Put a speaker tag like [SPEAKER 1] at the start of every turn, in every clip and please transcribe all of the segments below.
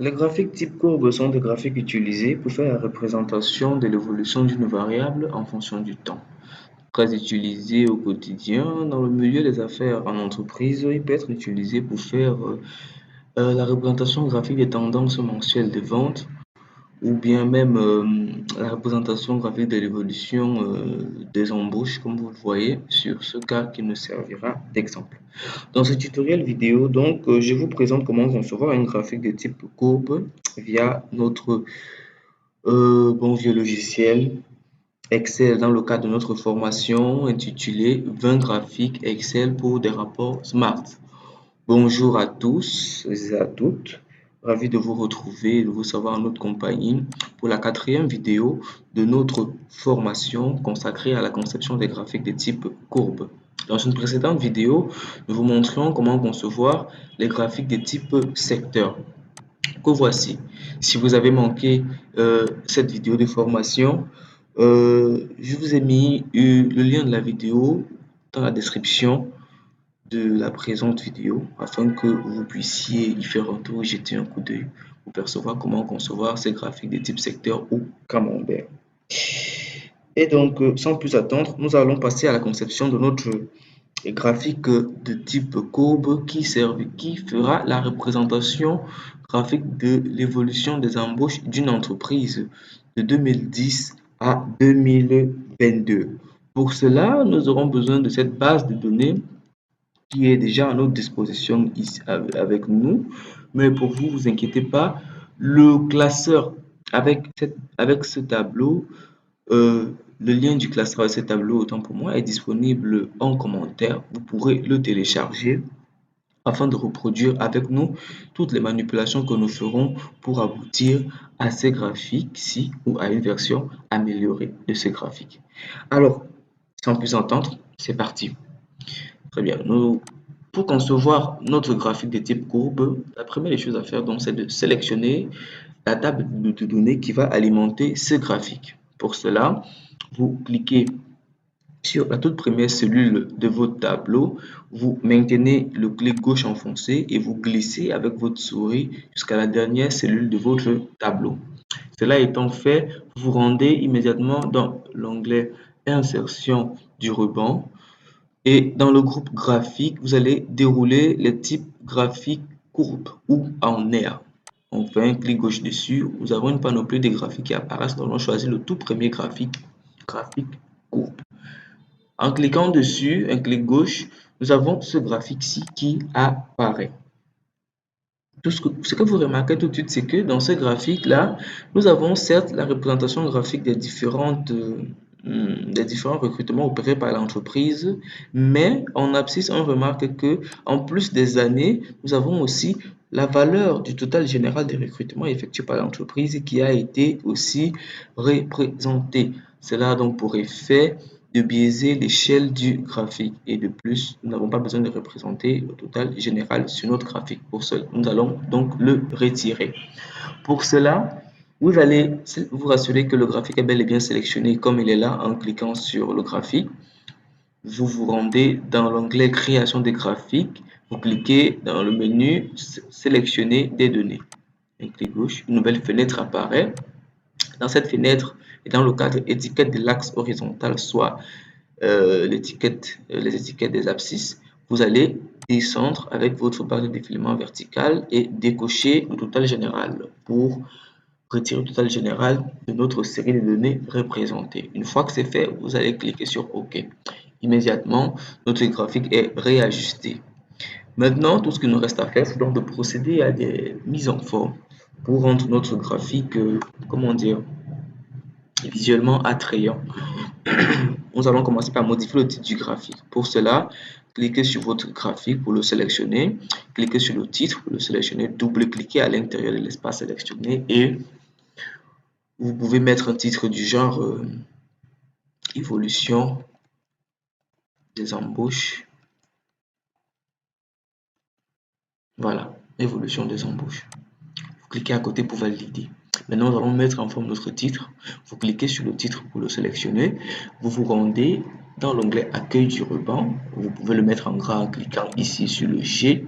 [SPEAKER 1] Les graphiques type courbe sont des graphiques utilisés pour faire la représentation de l'évolution d'une variable en fonction du temps. Très utilisé au quotidien dans le milieu des affaires en entreprise, il peut être utilisé pour faire la représentation graphique des tendances mensuelles de vente ou bien même la représentation graphique de l'évolution des embauches, comme vous le voyez sur ce cas qui nous servira d'exemple. Dans ce tutoriel vidéo, donc, je vous présente comment concevoir un graphique de type courbe via notre bon vieux logiciel Excel dans le cadre de notre formation intitulée 20 graphiques Excel pour des rapports Smart. Bonjour à tous et à toutes, ravi de vous retrouver et de vous savoir en notre compagnie pour la quatrième vidéo de notre formation consacrée à la conception des graphiques de type courbe. Dans une précédente vidéo, nous vous montrions comment concevoir les graphiques de type secteur que voici. Si vous avez manqué cette vidéo de formation, je vous ai mis le lien de la vidéo dans la description de la présente vidéo afin que vous puissiez y faire un tour, jeter un coup d'œil pour percevoir comment concevoir ces graphiques de type secteur ou camembert. Et donc, sans plus attendre, nous allons passer à la conception de notre graphique de type courbe qui fera la représentation graphique de l'évolution des embauches d'une entreprise de 2010 à 2022. Pour cela, nous aurons besoin de cette base de données qui est déjà à notre disposition ici avec nous. Mais pour vous, vous inquiétez pas, le classeur avec ce tableau, le lien du classeur de ce tableau, autant pour moi, est disponible en commentaire. Vous pourrez le télécharger afin de reproduire avec nous toutes les manipulations que nous ferons pour aboutir à ces graphiques-ci ou à une version améliorée de ces graphiques. Alors, sans plus entendre, c'est parti. Très bien. Pour concevoir notre graphique de type courbe, la première des choses à faire, donc, c'est de sélectionner la table de données qui va alimenter ce graphique. Pour cela, vous cliquez sur la toute première cellule de votre tableau, vous maintenez le clic gauche enfoncé et vous glissez avec votre souris jusqu'à la dernière cellule de votre tableau. Cela étant fait, vous vous rendez immédiatement dans l'onglet Insertion du ruban et dans le groupe graphique, vous allez dérouler les types graphiques courbes ou en air. On fait un clic gauche dessus, nous avons une panoplie de graphiques qui apparaissent. Nous allons choisir le tout premier graphique courbe. En cliquant dessus, un clic gauche, nous avons ce graphique-ci qui apparaît. Ce que vous remarquez tout de suite, c'est que dans ce graphique-là, nous avons certes la représentation graphique des différents recrutements opérés par l'entreprise, mais en abscisse, on remarque que en plus des années, nous avons aussi la valeur du total général des recrutements effectués par l'entreprise qui a été aussi représentée. Cela a donc pour effet de biaiser l'échelle du graphique et de plus, nous n'avons pas besoin de représenter le total général sur notre graphique. Pour cela, nous allons donc le retirer. Pour cela, vous allez vous rassurer que le graphique est bel et bien sélectionné comme il est là en cliquant sur le graphique. Vous vous rendez dans l'onglet Création des graphiques. Vous cliquez dans le menu Sélectionner des données. Un clic gauche, une nouvelle fenêtre apparaît. Dans cette fenêtre, et dans le cadre étiquette de l'axe horizontal, soit les étiquettes des abscisses, vous allez descendre avec votre barre de défilement verticale et décocher le total général pour retirer le total général de notre série de données représentées. Une fois que c'est fait, vous allez cliquer sur OK. Immédiatement, notre graphique est réajusté. Maintenant, tout ce qu'il nous reste à faire, c'est donc de procéder à des mises en forme pour rendre notre graphique, comment dire, visuellement attrayant. Nous allons commencer par modifier le titre du graphique. Pour cela, cliquez sur votre graphique pour le sélectionner, cliquez sur le titre pour le sélectionner, double-cliquez à l'intérieur de l'espace sélectionné et vous pouvez mettre un titre du genre évolution des embauches. Voilà, évolution des embauches. Vous cliquez à côté pour valider. Maintenant, nous allons mettre en forme notre titre. Vous cliquez sur le titre pour le sélectionner. Vous vous rendez dans l'onglet Accueil du ruban. Vous pouvez le mettre en gras en cliquant ici sur le G.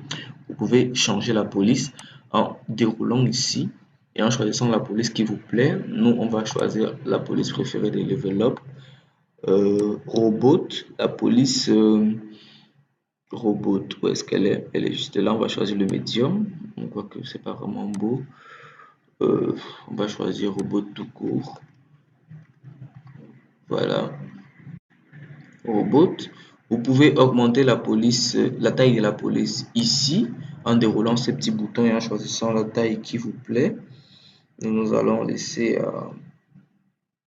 [SPEAKER 1] Vous pouvez changer la police en déroulant ici et en choisissant la police qui vous plaît. Nous, on va choisir la police préférée des level up. Robot, la police robot, où est-ce qu'elle est? Elle est juste là. On va choisir le médium. On voit que c'est pas vraiment beau. On va choisir robot tout court. Voilà. Robot. Vous pouvez augmenter la police, la taille de la police ici en déroulant ces petits boutons et en choisissant la taille qui vous plaît. Nous allons laisser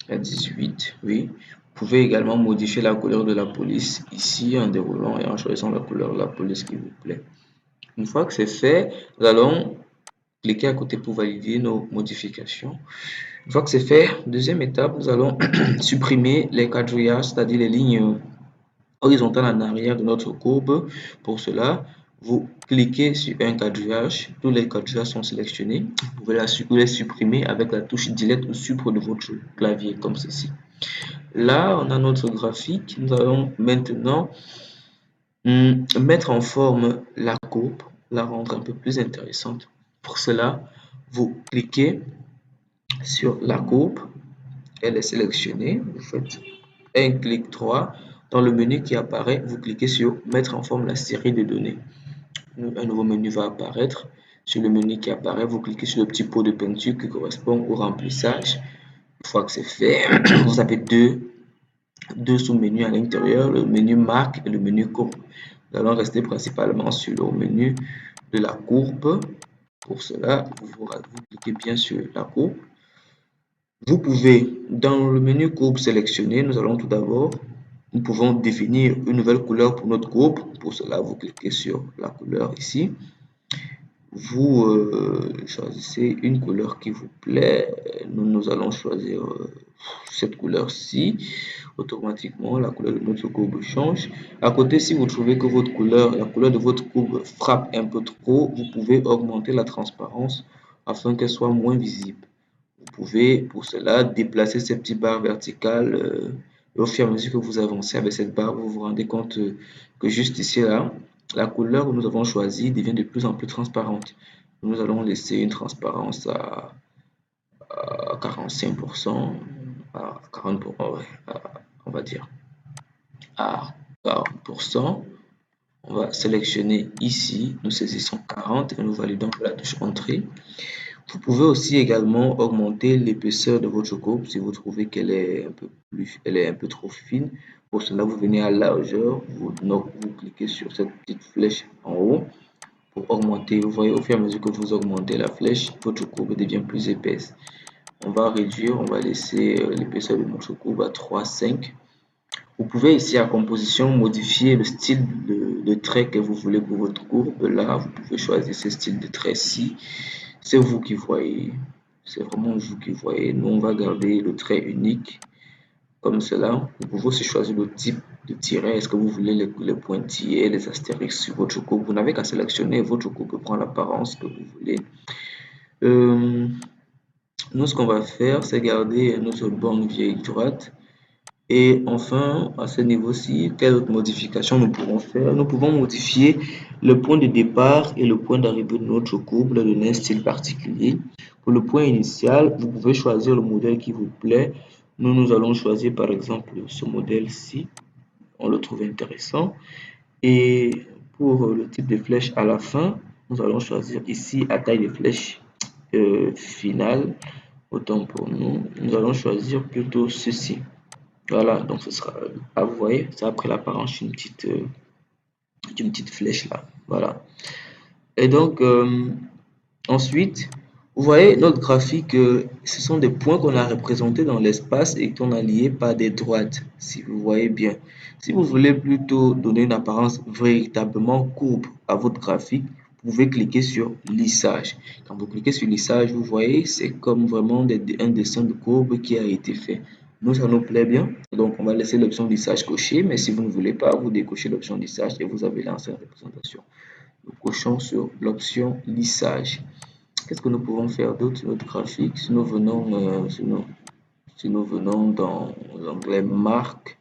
[SPEAKER 1] à 18, oui. Vous pouvez également modifier la couleur de la police ici en déroulant et en choisissant la couleur de la police qui vous plaît. Une fois que c'est fait, nous allons cliquer à côté pour valider nos modifications. Une fois que c'est fait, deuxième étape, nous allons supprimer les quadrillages, c'est-à-dire les lignes horizontales en arrière de notre courbe. Pour cela, vous cliquez sur un quadrillage, tous les quadrillages sont sélectionnés. Vous pouvez les supprimer avec la touche Delete ou Supre de votre clavier, comme ceci. Là, on a notre graphique. Nous allons maintenant mettre en forme la courbe, la rendre un peu plus intéressante. Pour cela, vous cliquez sur la courbe, elle est sélectionnée, vous faites un clic droit. Dans le menu qui apparaît, vous cliquez sur mettre en forme la série de données. Un nouveau menu va apparaître. Sur le menu qui apparaît, vous cliquez sur le petit pot de peinture qui correspond au remplissage. Une fois que c'est fait, vous avez deux sous-menus à l'intérieur, le menu marque et le menu courbe. Nous allons rester principalement sur le menu de la courbe. Pour cela, vous cliquez bien sur la courbe. Vous pouvez, dans le menu courbe sélectionné, nous allons tout d'abord, nous pouvons définir une nouvelle couleur pour notre courbe. Pour cela, vous cliquez sur la couleur ici. Vous choisissez une couleur qui vous plaît. Nous allons choisir cette couleur-ci. Automatiquement, la couleur de notre courbe change. À côté, si vous trouvez que votre couleur, la couleur de votre courbe frappe un peu trop, vous pouvez augmenter la transparence afin qu'elle soit moins visible. Vous pouvez pour cela déplacer ces petites barres verticales et au fur et à mesure que vous avancez avec cette barre, vous vous rendez compte que juste ici là, la couleur que nous avons choisie devient de plus en plus transparente. Nous allons laisser une transparence à 45%, à 40%, on va dire à 40%. On va sélectionner ici, nous saisissons 40 et nous validons la touche entrée. Vous pouvez aussi également augmenter l'épaisseur de votre courbe si vous trouvez qu'elle est un peu trop fine. Pour cela, vous venez à largeur, vous cliquez sur cette petite flèche en haut pour augmenter. Vous voyez, au fur et à mesure que vous augmentez la flèche, votre courbe devient plus épaisse. On va réduire, on va laisser l'épaisseur de notre courbe à 3,5. Vous pouvez ici à composition modifier le style de trait que vous voulez pour votre courbe. Là, vous pouvez choisir ce style de trait-ci. C'est vous qui voyez, c'est vraiment vous qui voyez. Nous, on va garder le trait unique comme cela. Vous pouvez aussi choisir le type de tiret. Est-ce que vous voulez les pointillés, les astérix sur votre courbe? Vous n'avez qu'à sélectionner, votre courbe prend l'apparence que vous voulez. Nous, ce qu'on va faire, c'est garder notre borne vieille droite. Et enfin, à ce niveau-ci, quelle autre modification nous pouvons faire? Nous pouvons modifier le point de départ et le point d'arrivée de notre courbe, leur donner un style particulier. Pour le point initial, vous pouvez choisir le modèle qui vous plaît. Nous allons choisir par exemple ce modèle-ci. On le trouve intéressant. Et pour le type de flèche à la fin, nous allons choisir ici à taille de flèche finale. Autant pour nous, nous allons choisir plutôt ceci. Voilà, donc ce sera, vous voyez, ça a pris l'apparence d'une petite flèche là. Voilà. Et donc, ensuite, vous voyez notre graphique, ce sont des points qu'on a représentés dans l'espace et qu'on a liés par des droites, si vous voyez bien. Si vous voulez plutôt donner une apparence véritablement courbe à votre graphique, vous pouvez cliquer sur lissage. Quand vous cliquez sur lissage, vous voyez, c'est comme vraiment un dessin de courbe qui a été fait. Nous, ça nous plaît bien. Donc, on va laisser l'option lissage cochée, mais si vous ne voulez pas, vous décochez l'option lissage et vous avez l'ancienne représentation. Nous cochons sur l'option lissage. Qu'est-ce que nous pouvons faire d'autre sur notre graphique? Si nous venons, si nous venons dans l'onglet marque,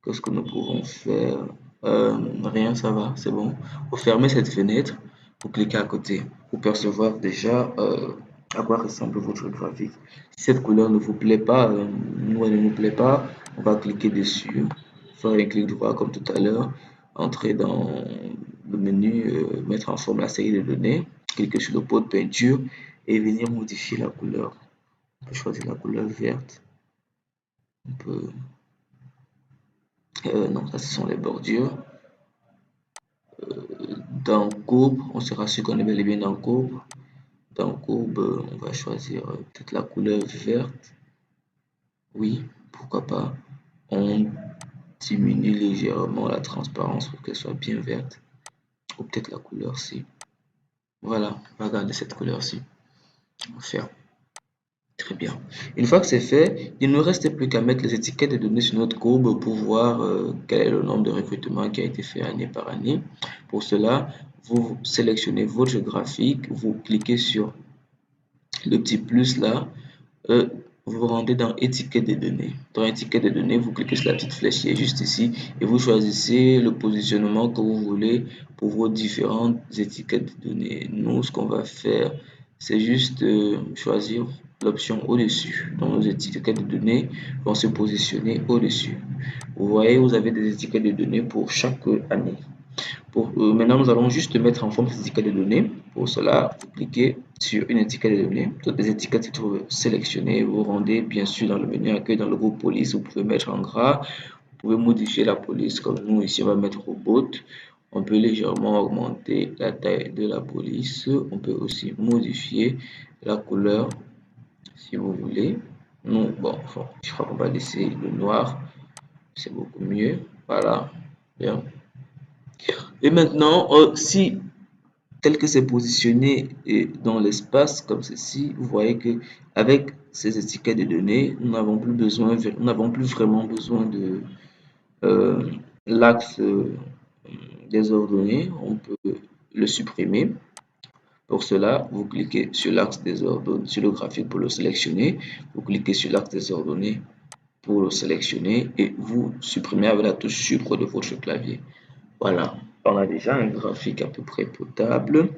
[SPEAKER 1] qu'est-ce que nous pouvons faire? Rien, ça va, c'est bon. Vous fermez cette fenêtre. Vous cliquez à côté pour percevoir déjà à quoi ressemble votre graphique. Si cette couleur ne vous plaît pas, nous elle ne nous plaît pas, on va cliquer dessus, faire un clic droit comme tout à l'heure, entrer dans le menu, mettre en forme la série de données, cliquer sur le pot de peinture et venir modifier la couleur. On peut choisir la couleur verte. On peut... non, ça ce sont les bordures. Dans courbe, on sera sûr qu'on est bel et bien dans courbe. Dans courbe, on va choisir peut-être la couleur verte. Oui, pourquoi pas. On diminue légèrement la transparence pour qu'elle soit bien verte. Ou peut-être la couleur-ci. Voilà, on va garder cette couleur-ci. On va faire. Très bien. Une fois que c'est fait, il ne nous reste plus qu'à mettre les étiquettes de données sur notre courbe pour voir quel est le nombre de recrutements qui a été fait année par année. Pour cela, vous sélectionnez votre graphique, vous cliquez sur le petit plus là, vous vous rendez dans étiquette de données. Dans étiquette de données, vous cliquez sur la petite flèche qui est juste ici et vous choisissez le positionnement que vous voulez pour vos différentes étiquettes de données. Nous, ce qu'on va faire, c'est juste choisir l'option au-dessus. Donc, nos étiquettes de données vont se positionner au-dessus. Vous voyez, vous avez des étiquettes de données pour chaque année. Maintenant, nous allons juste mettre en forme ces étiquettes de données. Pour cela, vous cliquez sur une étiquette de données. Toutes les étiquettes se trouvent sélectionnées. Vous rendez bien sûr dans le menu accueil dans le groupe police. Vous pouvez mettre en gras. Vous pouvez modifier la police comme nous. Ici, on va mettre robot. On peut légèrement augmenter la taille de la police. On peut aussi modifier la couleur si vous voulez. Nous, bon, je crois qu'on va laisser le noir. C'est beaucoup mieux. Voilà. Bien. Et maintenant, si tel que c'est positionné dans l'espace comme ceci, vous voyez que avec ces étiquettes de données, nous n'avons plus vraiment besoin de l'axe désordonné. On peut le supprimer. Pour cela, vous cliquez sur l'axe désordonné, sur le graphique pour le sélectionner. Vous cliquez sur l'axe désordonné pour le sélectionner et vous supprimez avec la touche sucre de votre clavier. Voilà, on a déjà un graphique à peu près potable.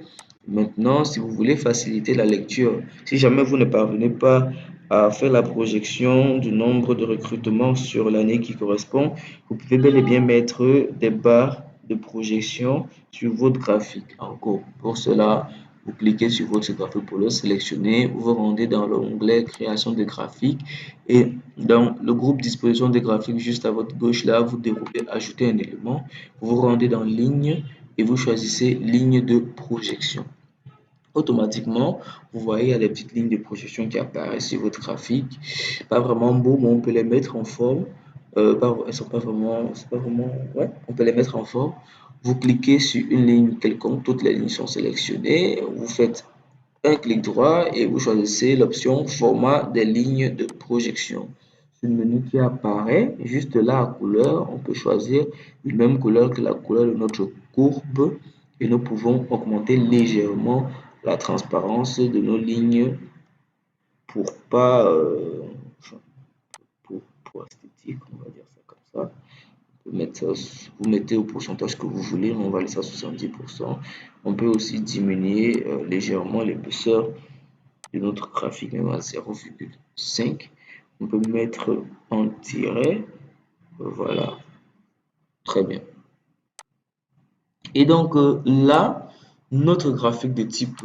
[SPEAKER 1] Maintenant, si vous voulez faciliter la lecture, si jamais vous ne parvenez pas à faire la projection du nombre de recrutements sur l'année qui correspond, vous pouvez bel et bien mettre des barres de projection sur votre graphique en cours. Pour cela, vous cliquez sur votre graphique pour le sélectionner, vous vous rendez dans l'onglet création de graphiques et dans le groupe disposition des graphiques juste à votre gauche là, vous déroulez ajouter un élément, vous vous rendez dans ligne et vous choisissez ligne de projection. Automatiquement, vous voyez, il y a des petites lignes de projection qui apparaissent sur votre graphique. Pas vraiment beau, mais on peut les mettre en forme. Elles sont pas vraiment, c'est pas vraiment, ouais, on peut les mettre en forme. Vous cliquez sur une ligne quelconque, toutes les lignes sont sélectionnées. Vous faites un clic droit et vous choisissez l'option format des lignes de projection. C'est le menu qui apparaît juste là à couleur. On peut choisir une même couleur que la couleur de notre courbe et nous pouvons augmenter légèrement la transparence de nos lignes pour pas pour esthétique, on va dire ça comme ça. Vous mettez au pourcentage que vous voulez, mais on va laisser à 70%. On peut aussi diminuer légèrement l'épaisseur de notre graphique, même à 0,5. On peut mettre en tiret. Voilà. Très bien. Et donc là, notre graphique de type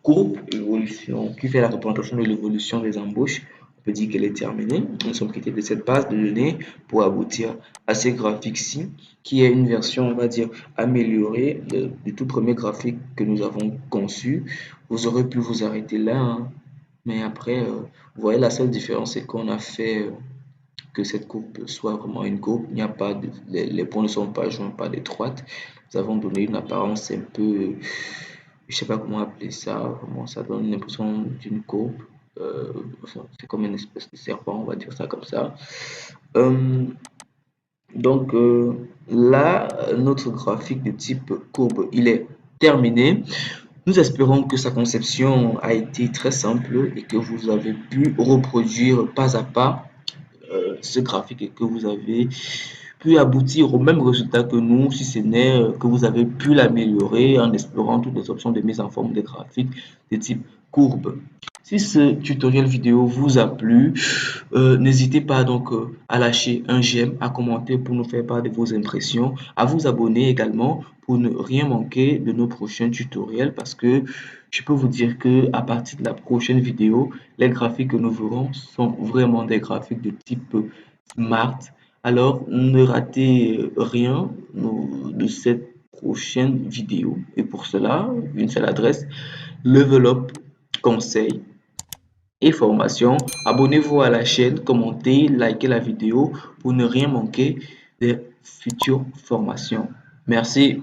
[SPEAKER 1] courbe, évolution, qui fait la représentation de l'évolution des embauches, on peut dire qu'elle est terminée. Nous sommes quittés de cette base de données pour aboutir à ces graphiques-ci, qui est une version, on va dire, améliorée du tout premier graphique que nous avons conçu. Vous aurez pu vous arrêter là, hein. Mais après, vous voyez, la seule différence, c'est qu'on a fait que cette courbe soit vraiment une courbe. Il n'y a pas les points ne sont pas joints par des droites. Nous avons donné une apparence un peu, je sais pas comment appeler ça, vraiment ça donne l'impression d'une courbe. C'est comme une espèce de serpent, on va dire ça comme ça. Donc là, notre graphique de type courbe, il est terminé. Nous espérons que sa conception a été très simple et que vous avez pu reproduire pas à pas ce graphique et que vous avez pu aboutir au même résultat que nous, si ce n'est que vous avez pu l'améliorer en explorant toutes les options de mise en forme des graphiques de type courbe. Si ce tutoriel vidéo vous a plu, n'hésitez pas donc à lâcher un j'aime, à commenter pour nous faire part de vos impressions, à vous abonner également pour ne rien manquer de nos prochains tutoriels parce que je peux vous dire que à partir de la prochaine vidéo, les graphiques que nous verrons sont vraiment des graphiques de type Smart. Alors, ne ratez rien de cette prochaine vidéo. Et pour cela, une seule adresse, Level Up Conseil et formation. Abonnez-vous à la chaîne, commentez, likez la vidéo pour ne rien manquer des futures formations. Merci.